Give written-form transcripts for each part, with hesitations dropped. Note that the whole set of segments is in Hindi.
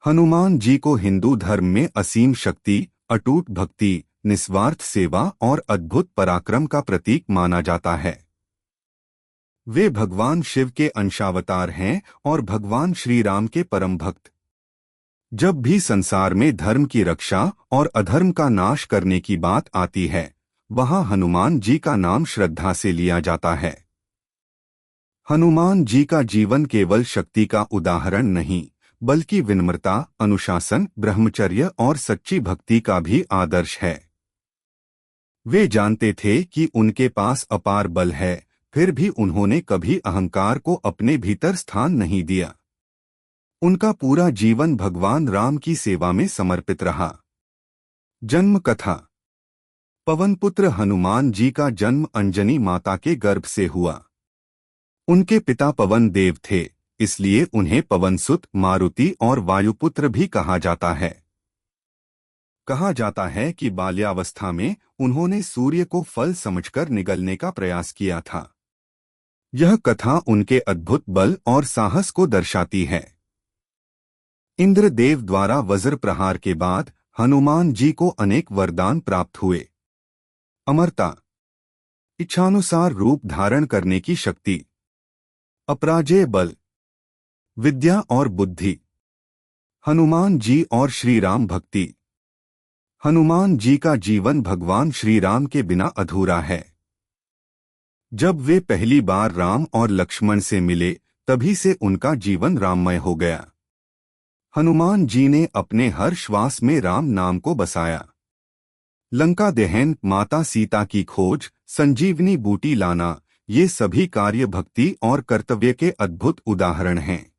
हनुमान जी को हिंदू धर्म में असीम शक्ति, अटूट भक्ति, निस्वार्थ सेवा और अद्भुत पराक्रम का प्रतीक माना जाता है। वे भगवान शिव के अंशावतार हैं और भगवान श्री राम के परम भक्त। जब भी संसार में धर्म की रक्षा और अधर्म का नाश करने की बात आती है, वहां हनुमान जी का नाम श्रद्धा से लिया जाता है। हनुमान जी का जीवन केवल शक्ति का उदाहरण नहीं, बल्कि विनम्रता, अनुशासन, ब्रह्मचर्य और सच्ची भक्ति का भी आदर्श है। वे जानते थे कि उनके पास अपार बल है, फिर भी उन्होंने कभी अहंकार को अपने भीतर स्थान नहीं दिया। उनका पूरा जीवन भगवान राम की सेवा में समर्पित रहा। जन्म कथा। पवनपुत्र हनुमान जी का जन्म अंजनी माता के गर्भ से हुआ। उनके पिता पवन देव थे, इसलिए उन्हें पवनसुत, मारुति और वायुपुत्र भी कहा जाता है। कहा जाता है कि बाल्यावस्था में उन्होंने सूर्य को फल समझकर निगलने का प्रयास किया था। यह कथा उनके अद्भुत बल और साहस को दर्शाती है। इंद्रदेव द्वारा वज्र प्रहार के बाद हनुमान जी को अनेक वरदान प्राप्त हुए। अमरता, इच्छानुसार रूप धारण करने की शक्ति, अपराजेय बल, विद्या और बुद्धि। हनुमान जी और श्री राम भक्ति। हनुमान जी का जीवन भगवान श्री राम के बिना अधूरा है। जब वे पहली बार राम और लक्ष्मण से मिले, तभी से उनका जीवन राममय हो गया। हनुमान जी ने अपने हर श्वास में राम नाम को बसाया। लंका दहन, माता सीता की खोज, संजीवनी बूटी लाना, ये सभी कार्य भक्ति और कर्तव्य के अद्भुत उदाहरण हैं।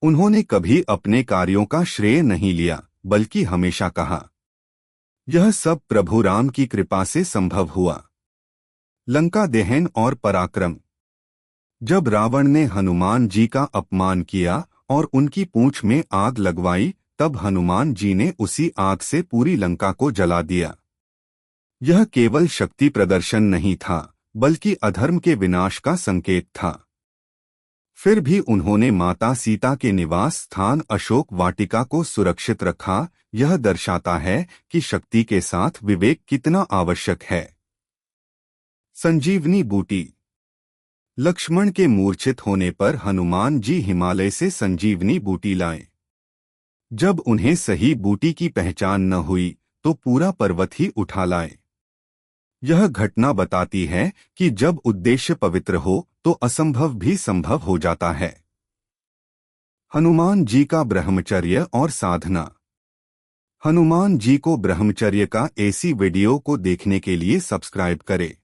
उन्होंने कभी अपने कार्यों का श्रेय नहीं लिया, बल्कि हमेशा कहा, यह सब प्रभु राम की कृपा से संभव हुआ। लंका दहन और पराक्रम। जब रावण ने हनुमान जी का अपमान किया और उनकी पूंछ में आग लगवाई, तब हनुमान जी ने उसी आग से पूरी लंका को जला दिया। यह केवल शक्ति प्रदर्शन नहीं था, बल्कि अधर्म के विनाश का संकेत था। फिर भी उन्होंने माता सीता के निवास स्थान अशोक वाटिका को सुरक्षित रखा। यह दर्शाता है कि शक्ति के साथ विवेक कितना आवश्यक है। संजीवनी बूटी। लक्ष्मण के मूर्छित होने पर हनुमान जी हिमालय से संजीवनी बूटी लाए। जब उन्हें सही बूटी की पहचान न हुई, तो पूरा पर्वत ही उठा लाए। यह घटना बताती है कि जब उद्देश्य पवित्र हो, तो असंभव भी संभव हो जाता है। हनुमान जी का ब्रह्मचर्य और साधना। हनुमान जी को ब्रह्मचर्य का ऐसी वीडियो को देखने के लिए सब्सक्राइब करें।